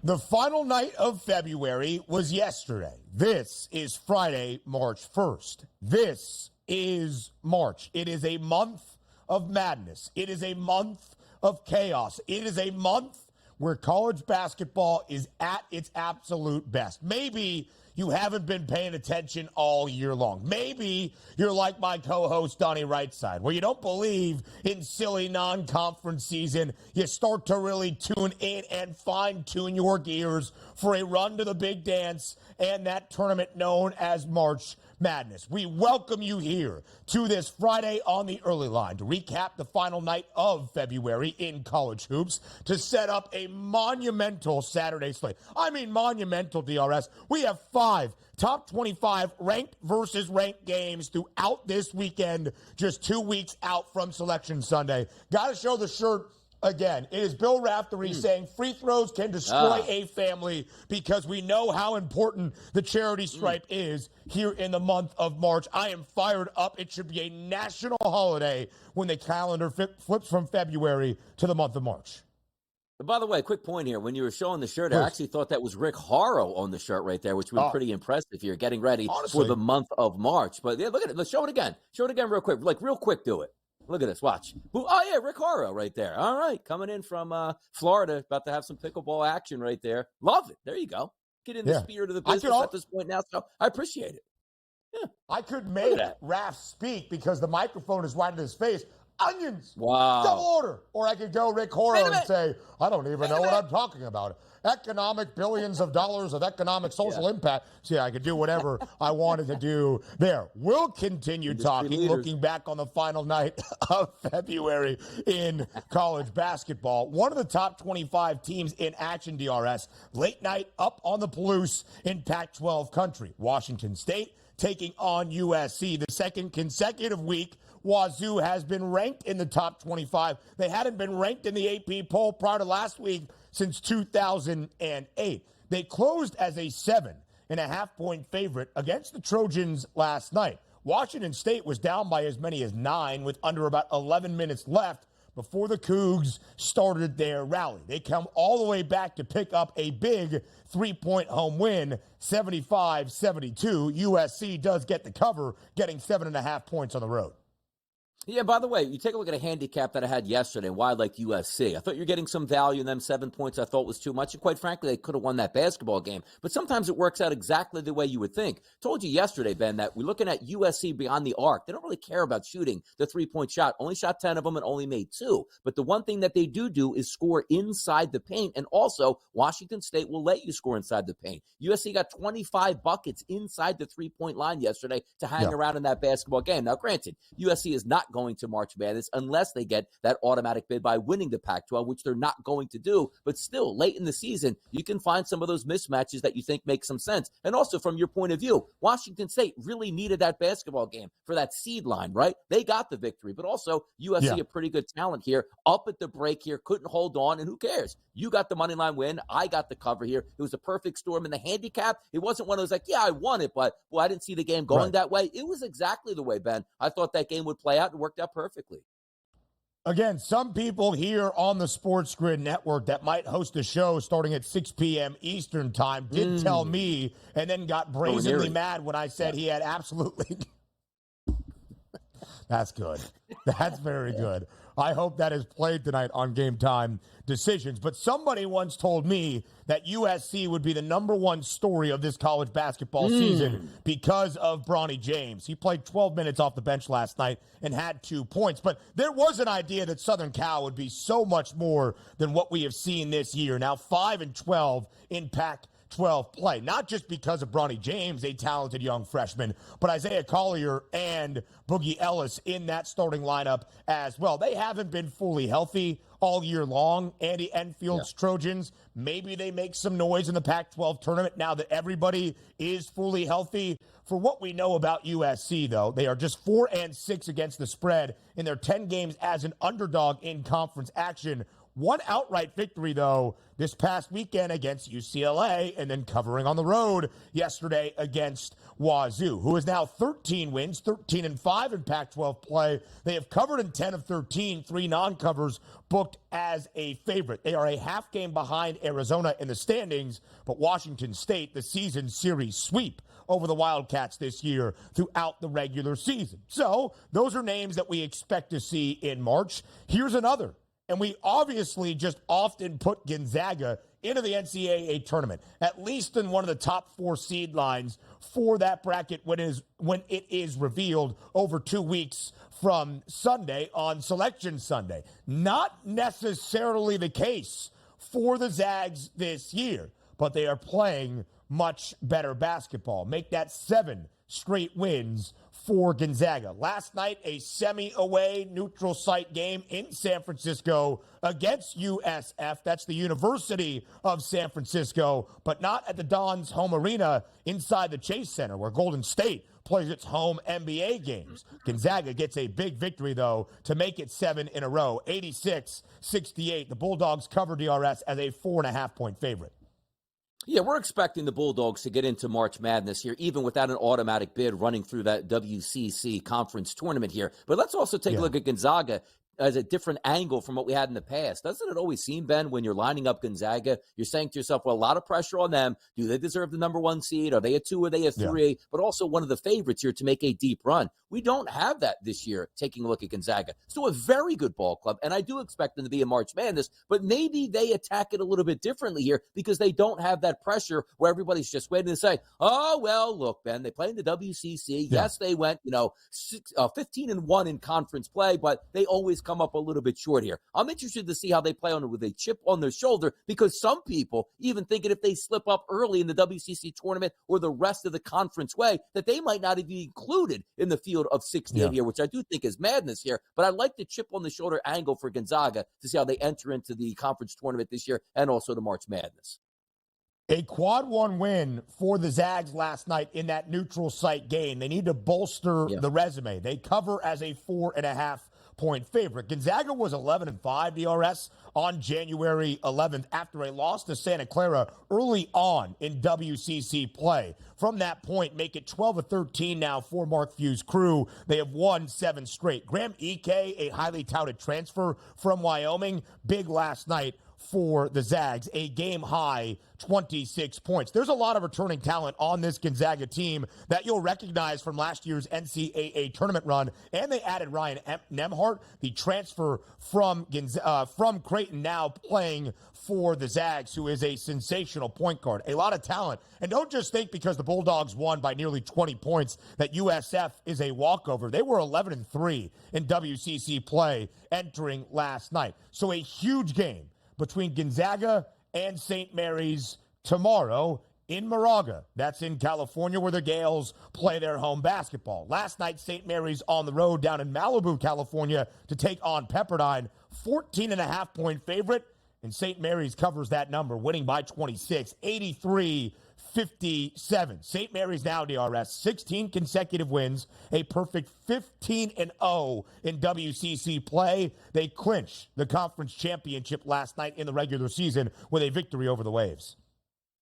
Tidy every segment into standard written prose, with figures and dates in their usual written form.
The final night of February was yesterday. This is Friday, March 1st. This is March. It is a month of madness. It is a month of chaos. It is a month where college basketball is at its absolute best. Maybe you haven't been paying attention all year long. Maybe you're like my co-host, Donnie Rightside, where you don't believe in silly non-conference season. You start to really tune in and fine-tune your gears for a run to the big dance and that tournament known as March Madness. We welcome you here to this Friday on the early line to recap the final night of February in college hoops, to set up a monumental Saturday slate. I mean monumental, DRS. We have 5 top 25 ranked versus ranked games throughout this weekend, just 2 weeks out from Selection Sunday. Got to show the shirt. Again, it is Bill Raftery saying free throws can destroy a family, because we know how important the charity stripe is here in the month of March. I am fired up. It should be a national holiday when the calendar flips from February to the month of March. By the way, quick point here. When you were showing the shirt, I actually thought that was Rick Horrow on the shirt right there, which was pretty impressive here, getting ready for the month of March. But yeah, look at it. Let's show it again. Show it again real quick. Like, real quick, do it. Look at this. Watch. Oh, yeah, Rick Horrow right there. All right. Coming in from Florida. About to have some pickleball action right there. Love it. There you go. Get in the spirit of the business at this point now. So I appreciate it. Yeah. I could make Raph speak because the microphone is right in his face. Onions. Wow. Double order. Or I could go Rick Horrow and say, I don't even know what I'm talking about. Economic billions of dollars of economic social impact. See, I could do whatever I wanted to do there. We'll continue talking, looking back on the final night of February in college basketball. One of the top 25 teams in action, DRS, late night up on the Palouse in Pac-12 country. Washington State taking on USC. The second consecutive week Wazoo has been ranked in the top 25. They hadn't been ranked in the AP poll prior to last week since 2008. They closed as a 7.5-point favorite against the Trojans last night. Washington State was down by as many as 9 with under about 11 minutes left before the Cougs started their rally. They come all the way back to pick up a big 3-point home win, 75-72. USC does get the cover, getting 7.5 points on the road. Yeah, by the way, you take a look at a handicap that I had yesterday, why I like USC. I thought you were getting some value in them. 7 points I thought was too much. And quite frankly, they could have won that basketball game. But sometimes it works out exactly the way you would think. Told you yesterday, Ben, that we're looking at USC beyond the arc. They don't really care about shooting the 3-point shot. Only shot 10 of them and only made 2. But the one thing that they do is score inside the paint. And also, Washington State will let you score inside the paint. USC got 25 buckets inside the 3-point line yesterday to hang around in that basketball game. Now, granted, USC is not going to March Madness unless they get that automatic bid by winning the Pac-12, which they're not going to do. But still, late in the season, you can find some of those mismatches that you think make some sense. And also, from your point of view, Washington State really needed that basketball game for that seed line, right? They got the victory, but also USC, a pretty good talent here, up at the break here, couldn't hold on, and who cares? You got the money line win. I got the cover here. It was a perfect storm in the handicap. It wasn't one of those like, yeah, I won it, but boy, I didn't see the game going that way. It was exactly the way, Ben, I thought that game would play out, and worked out perfectly. Again, some people here on the SportsGrid network that might host a show starting at 6 p.m. Eastern time did tell me, and then got brazenly mad when I said he had absolutely... That's good. That's very good. I hope that is played tonight on Game Time Decisions. But somebody once told me that USC would be the #1 story of this college basketball season because of Bronny James. He played 12 minutes off the bench last night and had 2 points. But there was an idea that Southern Cal would be so much more than what we have seen this year. Now 5-12 in Pac-12 play, not just because of Bronny James, a talented young freshman, but Isaiah Collier and Boogie Ellis in that starting lineup as well. They haven't been fully healthy all year long. Andy Enfield's Trojans, maybe they make some noise in the Pac-12 tournament now that everybody is fully healthy. For what we know about USC, though, they are just 4-6 against the spread in their 10 games as an underdog in conference action. One outright victory, though, this past weekend against UCLA, and then covering on the road yesterday against Wazoo, who is now 13 wins, 13-5 in Pac-12 play. They have covered in 10 of 13, 3 non-covers booked as a favorite. They are a half game behind Arizona in the standings, but Washington State, the season series sweep over the Wildcats this year throughout the regular season. So those are names that we expect to see in March. Here's another. And we obviously just often put Gonzaga into the NCAA tournament, at least in one of the top 4 seed lines for that bracket when it is revealed over 2 weeks from Sunday on Selection Sunday. Not necessarily the case for the Zags this year, but they are playing much better basketball. Make that 7 straight wins for Gonzaga. Last night, a semi-away neutral site game in San Francisco against USF. That's the University of San Francisco, but not at the Don's home arena inside the Chase Center where Golden State plays its home NBA games. Gonzaga gets a big victory, though, to make it 7 in a row, 86-68. The Bulldogs cover DRS as a 4.5-point favorite. Yeah, we're expecting the Bulldogs to get into March Madness here, even without an automatic bid running through that WCC conference tournament here. But let's also take a look at Gonzaga as a different angle from what we had in the past. Doesn't it always seem, Ben, when you're lining up Gonzaga, you're saying to yourself, well, a lot of pressure on them. Do they deserve the number 1 seed? Are they a 2? Are they a 3? Yeah. But also one of the favorites here to make a deep run. We don't have that this year, taking a look at Gonzaga. Still a very good ball club, and I do expect them to be in March Madness, but maybe they attack it a little bit differently here because they don't have that pressure where everybody's just waiting to say, oh, well, look, Ben, they play in the WCC. Yeah. Yes, they went, 15-1 in conference play, but they always come up a little bit short here. I'm interested to see how they play on it with a chip on their shoulder because some people even thinking if they slip up early in the WCC tournament or the rest of the conference way, that they might not even be included in the field of 68 here, which I do think is madness here. But I like the chip on the shoulder angle for Gonzaga to see how they enter into the conference tournament this year and also the March Madness. A quad 1 win for the Zags last night in that neutral site game. They need to bolster the resume. They cover as a 4.5-point favorite. Gonzaga was 11-5 DRS on January 11th after a loss to Santa Clara early on in WCC play. From that point, make it 12-13 now for Mark Few's crew. They have won 7 straight. Graham Ike, a highly touted transfer from Wyoming, big last night for the Zags, a game-high 26 points. There's a lot of returning talent on this Gonzaga team that you'll recognize from last year's NCAA tournament run, and they added Ryan Nemhart, the transfer from Creighton, now playing for the Zags, who is a sensational point guard. A lot of talent. And don't just think because the Bulldogs won by nearly 20 points that USF is a walkover. They were 11-3 in WCC play entering last night. So a huge game between Gonzaga and St. Mary's tomorrow in Moraga. That's in California where the Gales play their home basketball. Last night, St. Mary's on the road down in Malibu, California to take on Pepperdine. 14.5-point favorite, and St. Mary's covers that number, winning by 26, 83-57. St. Mary's now, DRS, 16 consecutive wins, a perfect 15-0 in WCC play. They clinched the conference championship last night in the regular season with a victory over the Waves.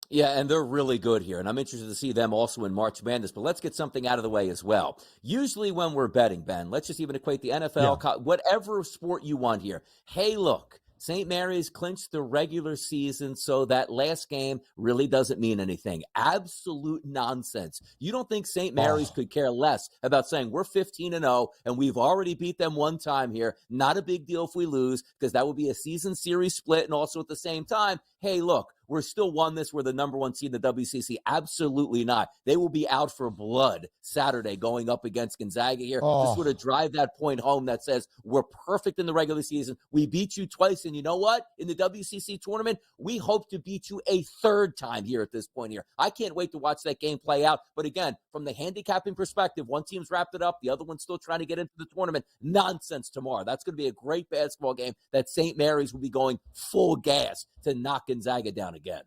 Yeah, and they're really good here, and I'm interested to see them also in March Madness. But let's get something out of the way as well. Usually when we're betting, Ben, let's just even equate the NFL, whatever sport you want here. Hey, look. St. Mary's clinched the regular season, so that last game really doesn't mean anything. Absolute nonsense. You don't think St. Mary's could care less about saying we're 15-0 and we've already beat them one time here. Not a big deal if we lose because that would be a season series split, and also at the same time, hey, look, we're still won this. We're the number 1 seed in the WCC. Absolutely not. They will be out for blood Saturday going up against Gonzaga here to sort of drive that point home that says we're perfect in the regular season. We beat you twice, and you know what? In the WCC tournament, we hope to beat you a 3rd time here at this point here. I can't wait to watch that game play out. But again, from the handicapping perspective, one team's wrapped it up. The other one's still trying to get into the tournament. Nonsense tomorrow. That's going to be a great basketball game that St. Mary's will be going full gas to knock Gonzaga down again.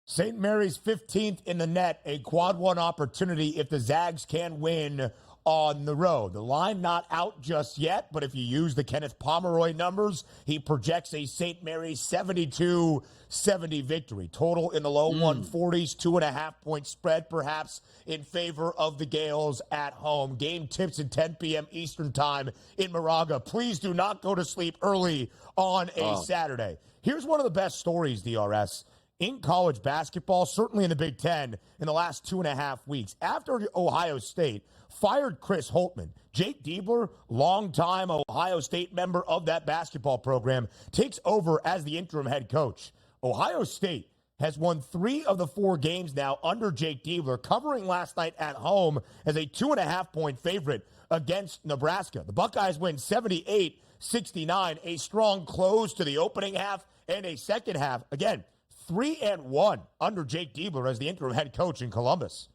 St. Mary's 15th in the net, a quad 1 opportunity if the Zags can win on the road. The line not out just yet, but if you use the Kenneth Pomeroy numbers, he projects a St. Mary's 72-70 victory. Total in the low 140s, 2.5-point spread perhaps in favor of the Gales at home. Game tips at 10 p.m. Eastern time in Moraga. Please do not go to sleep early on a Saturday. Here's one of the best stories, DRS, in college basketball, certainly in the Big Ten, in the last 2.5 weeks. After Ohio State fired Chris Holtmann, Jake Diebler, longtime Ohio State member of that basketball program, takes over as the interim head coach. Ohio State has won 3 of the 4 games now under Jake Diebler, covering last night at home as a 2.5-point favorite against Nebraska. The Buckeyes win 78-69, a strong close to the opening half and a second half. Again, 3-1 under Jake Diebler as the interim head coach in Columbus.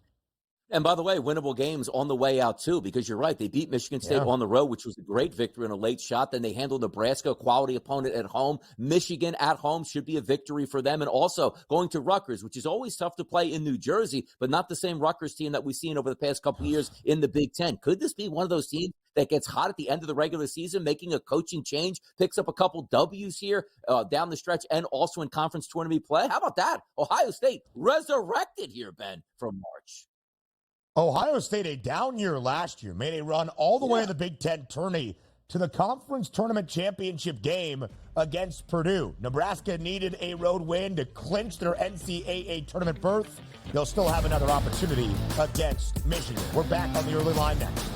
And by the way, winnable games on the way out, too, because you're right. They beat Michigan State on the road, which was a great victory in a late shot. Then they handled Nebraska, a quality opponent at home. Michigan at home should be a victory for them. And also going to Rutgers, which is always tough to play in New Jersey, but not the same Rutgers team that we've seen over the past couple of years in the Big Ten. Could this be one of those teams that gets hot at the end of the regular season, making a coaching change, picks up a couple W's here down the stretch, and also in conference tournament play? How about that? Ohio State resurrected here, Ben, from March. Ohio State, a down year last year, made a run all the way to the Big Ten tourney to the conference tournament championship game against Purdue. Nebraska needed a road win to clinch their NCAA tournament berth. They'll still have another opportunity against Michigan. We're back on the early line next.